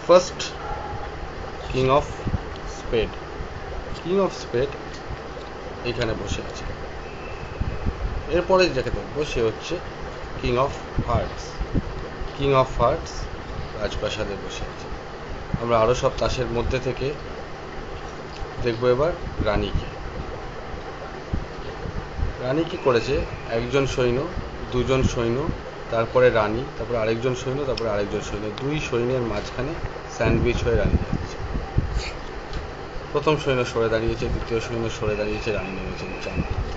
First king of স্পেড, এইখানে বসে আছে। এরপরে যাকে দেখবো সে হচ্ছে কিং অফ হার্টস, রাজপ্রাসাদে বসে আছে। আমরা আরো সব তাসের মধ্যে থেকে দেখবো এবার রানী কি করেছে, একজন সৈন্য, দুজন সৈন্য, তারপরে রানী, তারপরে আরেকজন সৈন্য, তারপরে আরেকজন সৈন্য, দুই সৈন্যের মাঝখানে স্যান্ডউইচ হয়ে রানী যাচ্ছে। প্রথম সৈন্য সরে দাঁড়িয়েছে, দ্বিতীয় সৈন্য সরে দাঁড়িয়েছে, রানী নেমেছেন চান করতে।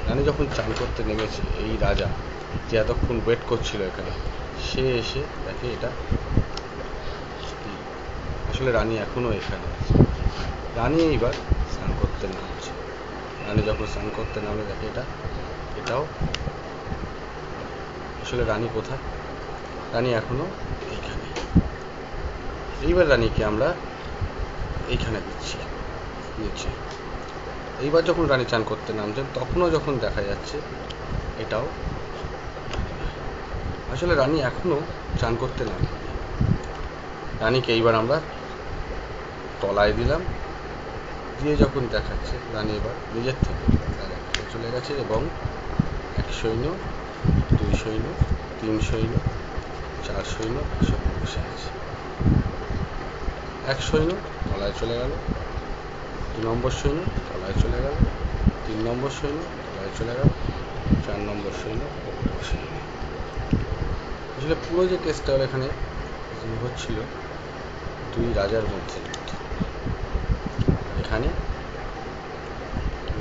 রানী যখন চান করতে নেমেছে, এই রাজা যে এতক্ষণ ওয়েট করছিল এখানে, সে এসে দেখে এটা আসলে রানী এখনো এখানে আছে। রানী এইবার স্নান করতে নামছে। রানী যখন স্নান করতে নামে দেখে এটাও আসলে রানী কোথায়, রানী এখনো এইখানে। এইবার রানীকে আমরা এইখানে দিচ্ছি। এইবার যখন রানী চান করতে নামছেন তখনও যখন দেখা যাচ্ছে এটাও আসলে রানী এখনো চান করতে নামে। রানীকে এইবার আমরা তলায় দিলাম, দিয়ে যখন দেখাচ্ছে রানী এবার নিজের থেকে চলে গেছে এবং এক সৈন্য, দুই সৈন্য, তিন সৈন্য, চার সৈন্য সব বসে আছে। এক সৈন্য তলায় চলে গেল, 2 নম্বর সৈন্য তলায় চলে গেল, 3 নম্বর সৈন্য তলায় চলে গেল, 4 নম্বর সৈন্য বসে গেল। আসলে পুরো যে কেসটা এখানে হচ্ছিল দুই রাজার মধ্যে যুদ্ধ। এখানে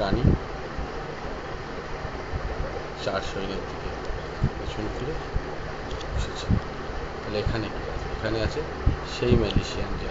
রানী 4 সৈন্যের দিকে পেছন ফিরে বসেছে। তাহলে এখানে কি আছে, এখানে আছে সেই ম্যাজিশিয়ান যে